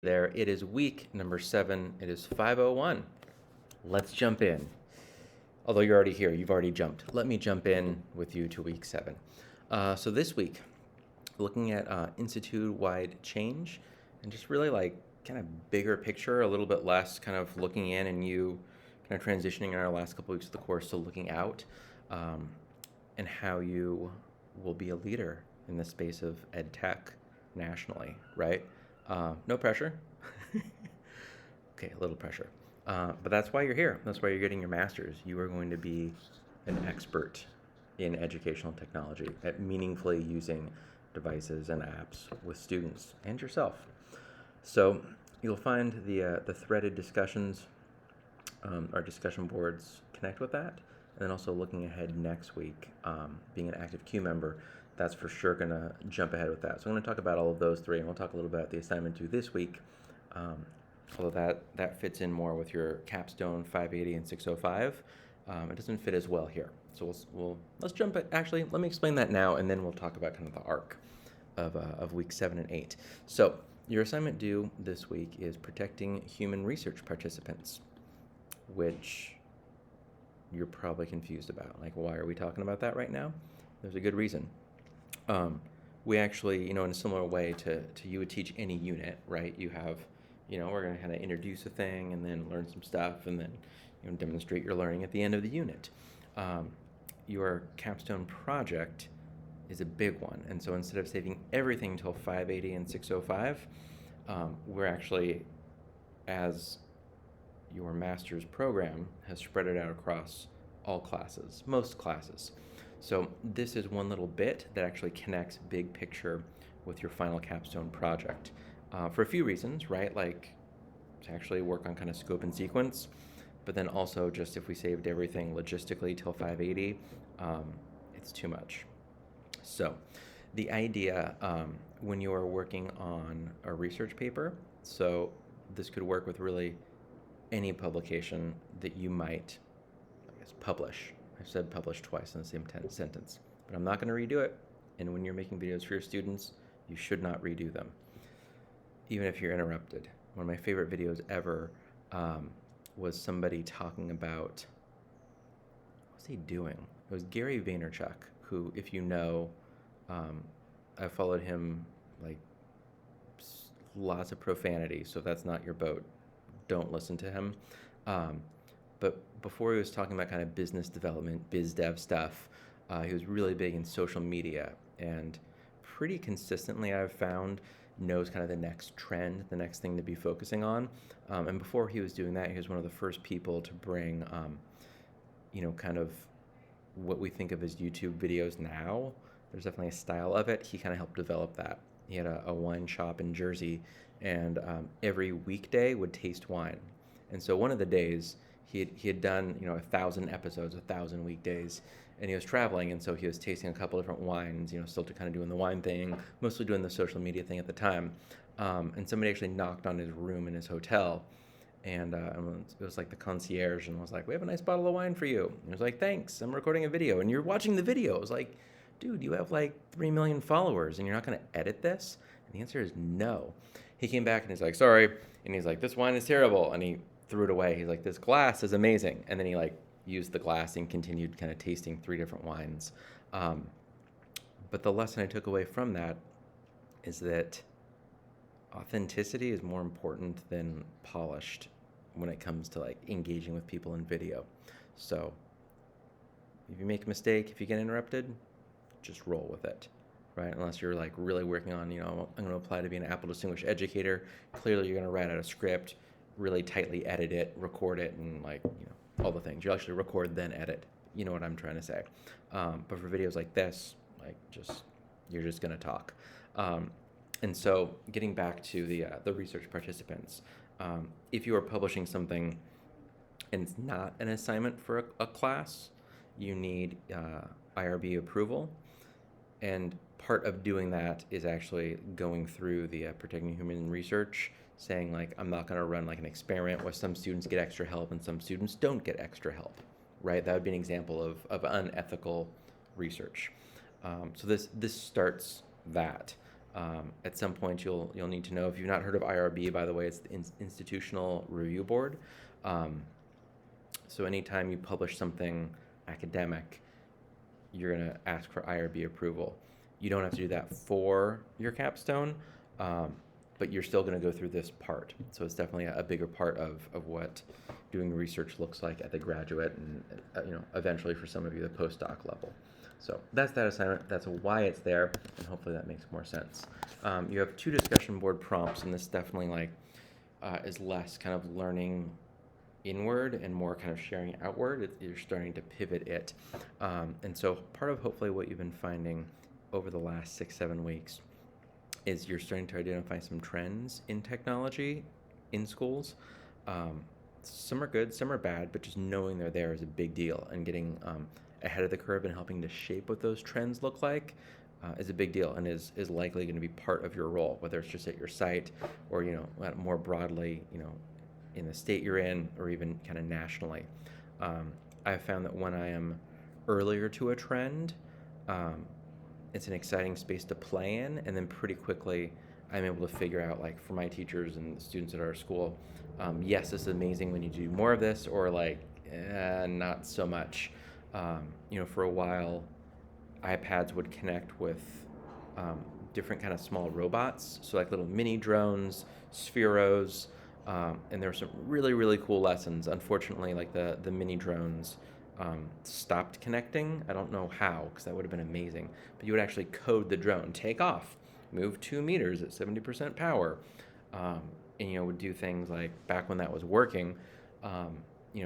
There, it is week number 7. It is 5:01. Let's jump in. Although you're already here, you've already jumped. Let me jump in with you to week 7. So this week, looking at institute-wide change and just really like kind of bigger picture, a little bit less kind of looking in and you kind of transitioning in our last couple weeks of the course to looking out, and how you will be a leader in the space of ed tech nationally, right? No pressure. Okay, a little pressure. But that's why you're here. That's why you're getting your master's. You are going to be an expert in educational technology at meaningfully using devices and apps with students and yourself. So you'll find the threaded discussions, our discussion boards connect with that. And then also looking ahead next week, being an active Q member, that's for sure going to jump ahead with that. So I'm going to talk about all of those three, and we'll talk a little bit about the assignment due this week. Although that fits in more with your capstone 580 and 605, it doesn't fit as well here. So let's jump at, actually, let me explain that now, and then we'll talk about kind of the arc of week 7 and 8. So your assignment due this week is protecting human research participants, which you're probably confused about. Like, why are we talking about that right now? There's a good reason. We actually, in a similar way to you would teach any unit, right? You have, we're going to kind of introduce a thing and then learn some stuff and then demonstrate your learning at the end of the unit. Your capstone project is a big one. And so instead of saving everything till 580 and 605, we're actually, as your master's program has spread it out across all classes, most classes. So this is one little bit that actually connects big picture with your final capstone project, for a few reasons, right? Like to actually work on kind of scope and sequence, but then also just if we saved everything logistically till 580, it's too much. So the idea, when you are working on a research paper, so this could work with really any publication that you might, publish. I've said publish twice in the same sentence, but I'm not going to redo it. And when you're making videos for your students, you should not redo them, even if you're interrupted. One of my favorite videos ever was somebody talking about, what was he doing? It was Gary Vaynerchuk, who, if you know, I followed him, like, lots of profanity, so if that's not your boat, don't listen to him. But before he was talking about kind of business development, biz dev stuff, he was really big in social media, and pretty consistently I've found knows kind of the next trend, the next thing to be focusing on. And before he was doing that, he was one of the first people to bring, kind of what we think of as YouTube videos now. There's definitely a style of it. He kind of helped develop that. He had a wine shop in Jersey, and every weekday would taste wine. And so one of the days, he had done 1,000 episodes, 1,000 weekdays, and he was traveling, and so he was tasting a couple different wines, still kind of doing the wine thing, mostly doing the social media thing at the time. And somebody actually knocked on his room in his hotel, and it was like the concierge, and was like, "We have a nice bottle of wine for you." And he was like, "Thanks, I'm recording a video," and you're watching the video. It was like, dude, you have like 3 million followers, and you're not going to edit this? And the answer is no. He came back and he's like, "Sorry," and he's like, "This wine is terrible," and he threw it away. He's like, "This glass is amazing." And then he used the glass and continued kind of tasting 3 different wines. But the lesson I took away from that is that authenticity is more important than polished when it comes to engaging with people in video. So if you make a mistake, if you get interrupted, just roll with it, right? Unless you're really working on, I'm going to apply to be an Apple Distinguished Educator. Clearly you're going to write out a script, really tightly edit it, record it, and all the things. You actually record, then edit. You know what I'm trying to say. But for videos like this, you're just going to talk. And so getting back to the research participants, if you are publishing something and it's not an assignment for a class, you need IRB approval. And part of doing that is actually going through the Protecting Human Research, saying I'm not going to run an experiment where some students get extra help and some students don't get extra help, right? That would be an example of unethical research. So this starts that. At some point, you'll need to know, if you've not heard of IRB, by the way, it's the Institutional Review Board. So anytime you publish something academic, you're going to ask for IRB approval. You don't have to do that for your capstone, but you're still going to go through this part. So it's definitely a bigger part of what doing research looks like at the graduate and eventually for some of you the postdoc level. So that's that assignment. That's why it's there, and hopefully that makes more sense. You have 2 discussion board prompts, and this definitely is less kind of learning inward and more kind of sharing outward. You're starting to pivot it. And so part of hopefully what you've been finding over the last 6-7 weeks is you're starting to identify some trends in technology in schools. Some are good, some are bad, but just knowing they're there is a big deal, and getting ahead of the curve and helping to shape what those trends look like is a big deal, and is likely going to be part of your role, whether it's just at your site or more broadly in the state you're in, or even kind of nationally. I've found that when I am earlier to a trend, it's an exciting space to play in, and then pretty quickly I'm able to figure out, like, for my teachers and the students at our school, yes, this is amazing, we need to do more of this, or not so much. For a while, iPads would connect with different kind of small robots, so like little mini drones, Spheros, and there were some really, really cool lessons. Unfortunately, like the mini drones stopped connecting. I don't know how, because that would have been amazing. But you would actually code the drone, take off, move 2 meters at 70% power, and would do things like, back when that was working,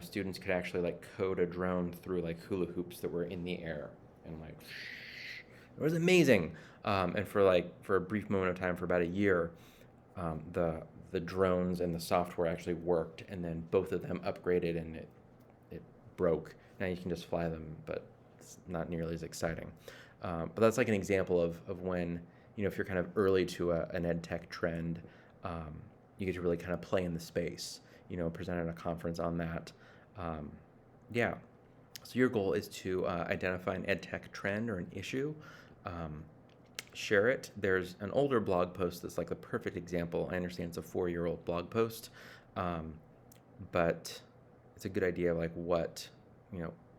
students could actually code a drone through hula hoops that were in the air, and it was amazing. And for a brief moment of time, for about a year, the drones and the software actually worked, and then both of them upgraded, and it broke. Now you can just fly them, but it's not nearly as exciting. But that's an example of when, if you're kind of early to an ed tech trend, you get to really kind of play in the space, present at a conference on that. So your goal is to identify an ed tech trend or an issue, share it. There's an older blog post that's the perfect example. I understand it's a 4-year-old blog post, but it's a good idea of what,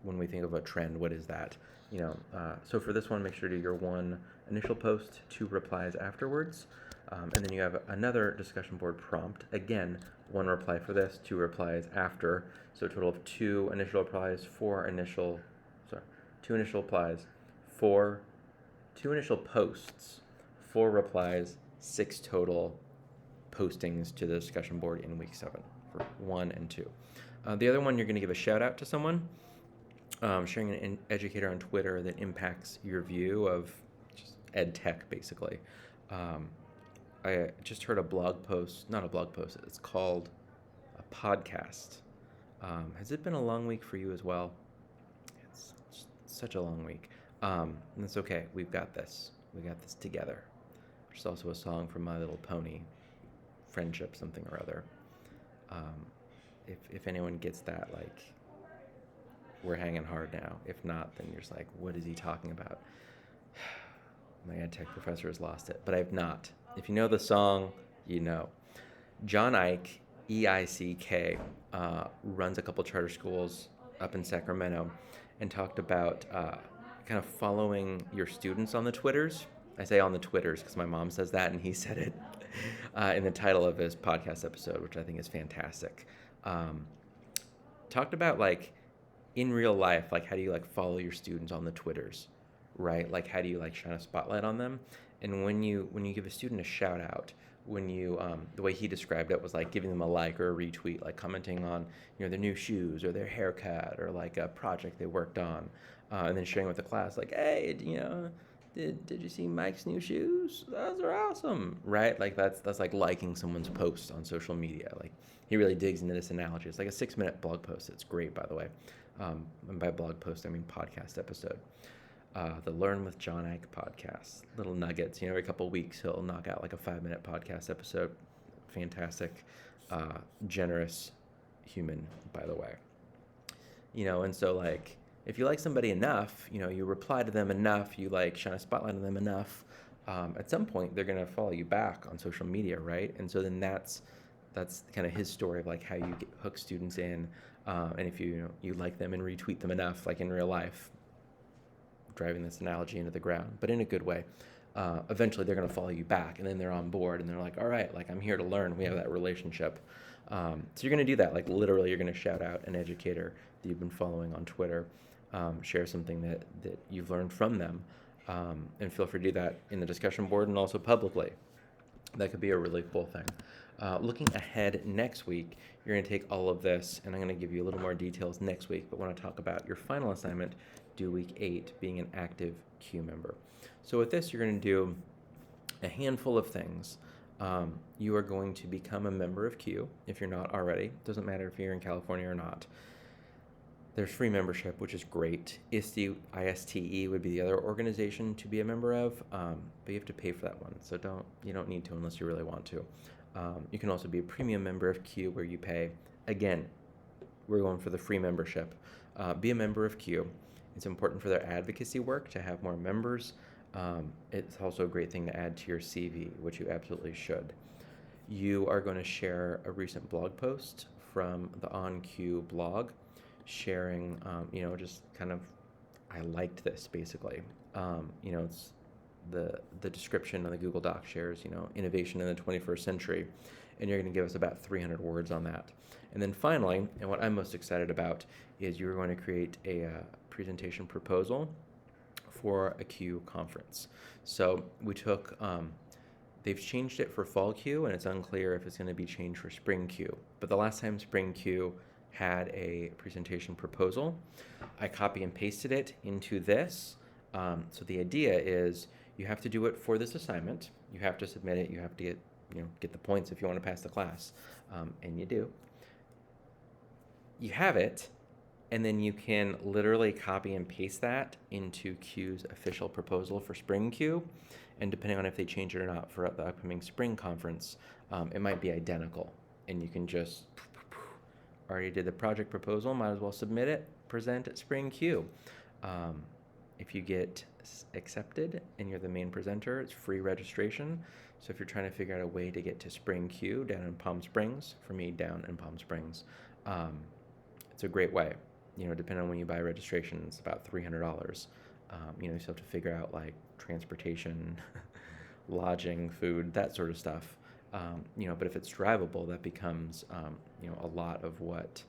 when we think of a trend, what is that? So for this one, make sure to do your 1 initial post, 2 replies afterwards, and then you have another discussion board prompt. Again, 1 reply for this, 2 replies after. So a total of 2 initial replies, 2 initial replies, 2 initial posts, 4 replies, 6 total postings to the discussion board in week 7 for 1 and 2. The other one, you're going to give a shout out to someone, sharing an educator on Twitter that impacts your view of just ed tech, basically. I just heard not a blog post, it's called a podcast. Has it been a long week for you as well? It's such a long week. And it's okay. We've got this. We got this together. There's also a song from My Little Pony, Friendship something or other. If anyone gets that, we're hanging hard now. If not, then you're just what is he talking about? My ed tech professor has lost it, but I've not. If you know the song, you know. John Ike, E-I-C-K, runs a couple charter schools up in Sacramento, and talked about kind of following your students on the Twitters. I say on the Twitters because my mom says that, and he said it in the title of his podcast episode, which I think is fantastic. Talked about in real life, how do you follow your students on the Twitters, right? How do you shine a spotlight on them? And when you give a student a shout out, when you the way he described it was giving them a like or a retweet, commenting on their new shoes or their haircut or a project they worked on, and then sharing with the class hey, did you see Mike's new shoes? Those are awesome, right? That's liking someone's post on social media. He really digs into this analogy. It's a 6-minute blog post. It's great, by the way. And by blog post, I mean podcast episode. The Learn with John Ike podcast. Little nuggets. Every couple of weeks he'll knock out a 5-minute podcast episode. Fantastic, generous human, by the way. And so if you like somebody enough, you reply to them enough, you shine a spotlight on them enough, at some point they're going to follow you back on social media, right? And so then that's kind of his story of like how you hook students in, and if you like them and retweet them enough, like in real life, driving this analogy into the ground, but in a good way. Eventually they're going to follow you back, and then they're on board and they're like, all right, like I'm here to learn. We have that relationship. So you're going to do that. Like literally you're going to shout out an educator that you've been following on Twitter, share something that you've learned from them, and feel free to do that in the discussion board and also publicly. That could be a really cool thing. Looking ahead next week, you're going to take all of this, and I'm going to give you a little more details next week, but want to talk about your final assignment due week 8, being an active CUE member. So with this, you're going to do a handful of things. You are going to become a member of CUE if you're not already. Doesn't matter if you're in California or not. There's free membership, which is great. ISTE would be the other organization to be a member of, but you have to pay for that one. So you don't need to unless you really want to. You can also be a premium member of CUE where you pay. Again, we're going for the free membership. Be a member of CUE. It's important for their advocacy work to have more members. It's also a great thing to add to your CV, which you absolutely should. You are going to share a recent blog post from the On CUE blog, sharing, just kind of, I liked this basically. It's the description on the Google Doc shares, innovation in the 21st century, and you're going to give us about 300 words on that. And then finally, and what I'm most excited about, is you're going to create a presentation proposal for a CUE conference. So we took, they've changed it for Fall CUE, and it's unclear if it's going to be changed for Spring CUE. But the last time Spring CUE had a presentation proposal, I copy and pasted it into this. So the idea is you have to do it for this assignment. You have to submit it. You have to get the points if you want to pass the class, and you do. You have it, and then you can literally copy and paste that into CUE's official proposal for Spring CUE, and depending on if they change it or not for the upcoming spring conference, it might be identical, and you can just already did the project proposal, might as well submit it, present at Spring CUE. If you get accepted and you're the main presenter, it's free registration. So if you're trying to figure out a way to get to Spring CUE down in Palm Springs, for me down in Palm Springs, it's a great way. Depending on when you buy registration, it's about $300. You still have to figure out like transportation, lodging, food, that sort of stuff. But if it's drivable, that becomes, a lot of what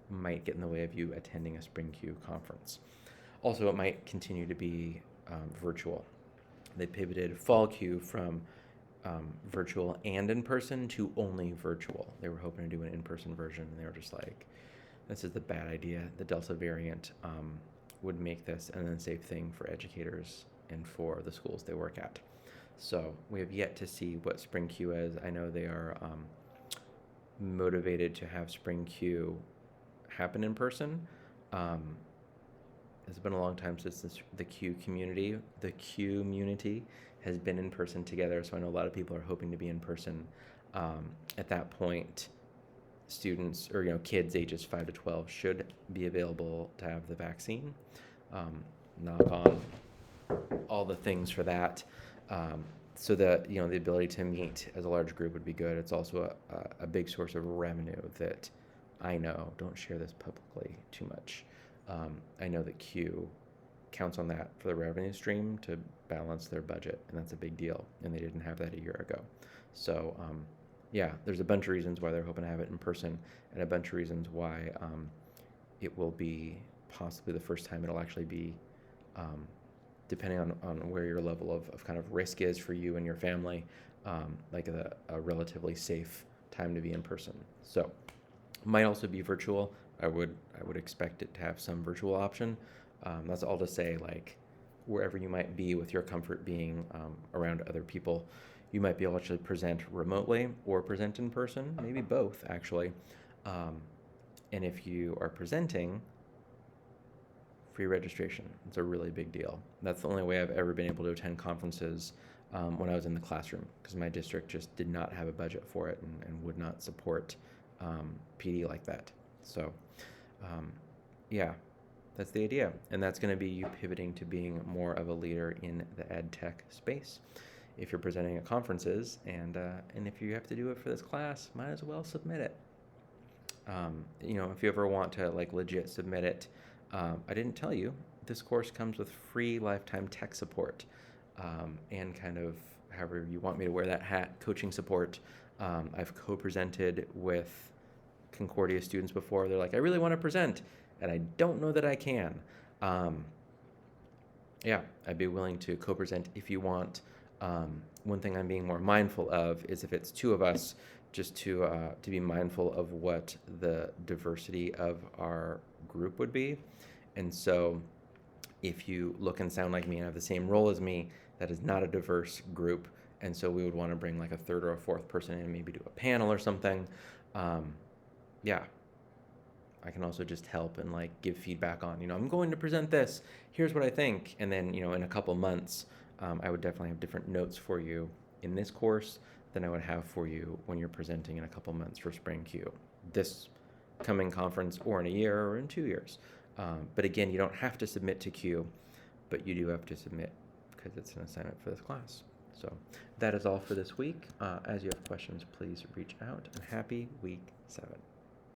might get in the way of you attending a Spring CUE conference. Also, it might continue to be virtual. They pivoted Fall CUE from virtual and in-person to only virtual. They were hoping to do an in-person version, and they were just like, this is the bad idea. The Delta variant would make this an unsafe thing for educators and for the schools they work at. So we have yet to see what Spring CUE is. I know they are motivated to have Spring CUE happen in person. It's been a long time since the CUE community has been in person together, so I know a lot of people are hoping to be in person. At that point, students or kids ages 5 to 12 should be available to have the vaccine. Knock on all the things for that. So that the ability to meet as a large group would be good. It's also a big source of revenue that I know, don't share this publicly too much. I know that CUE counts on that for the revenue stream to balance their budget, and that's a big deal, and they didn't have that a year ago. So there's a bunch of reasons why they're hoping to have it in person, and a bunch of reasons why it will be possibly the first time it'll actually be, depending on where your level of kind of risk is for you and your family, like a relatively safe time to be in person. So might also be virtual. I would expect it to have some virtual option. That's all to say, like, wherever you might be with your comfort being around other people, you might be able to actually present remotely or present in person, maybe both, actually. And if you are presenting, free registration. It's a really big deal. That's the only way I've ever been able to attend conferences when I was in the classroom, because my district just did not have a budget for it and would not support PD like that. So, That's the idea. And that's going to be you pivoting to being more of a leader in the ed tech space. If you're presenting at conferences and if you have to do it for this class, might as well submit it. If you ever want to like legit submit it, I didn't tell you, this course comes with free lifetime tech support, and kind of however you want me to wear that hat, coaching support. I've co-presented with Concordia students before. They're like, I really want to present, and I don't know that I can. Yeah, I'd be willing to co-present if you want. One thing I'm being more mindful of is if it's two of us, just to be mindful of what the diversity of our group would be. And so if you look and sound like me and have the same role as me, that is not a diverse group. And so we would want to bring like a third or a fourth person in, maybe do a panel or something. Yeah, I can also just help and like give feedback on, I'm going to present this. Here's what I think. And then, in a couple months, I would definitely have different notes for you in this course than I would have for you when you're presenting in a couple months for Spring Q, this coming conference, or in a year or in 2 years. But again, you don't have to submit to Q, but you do have to submit because it's an assignment for this class. So that is all for this week. As you have questions, please reach out, and happy week 7.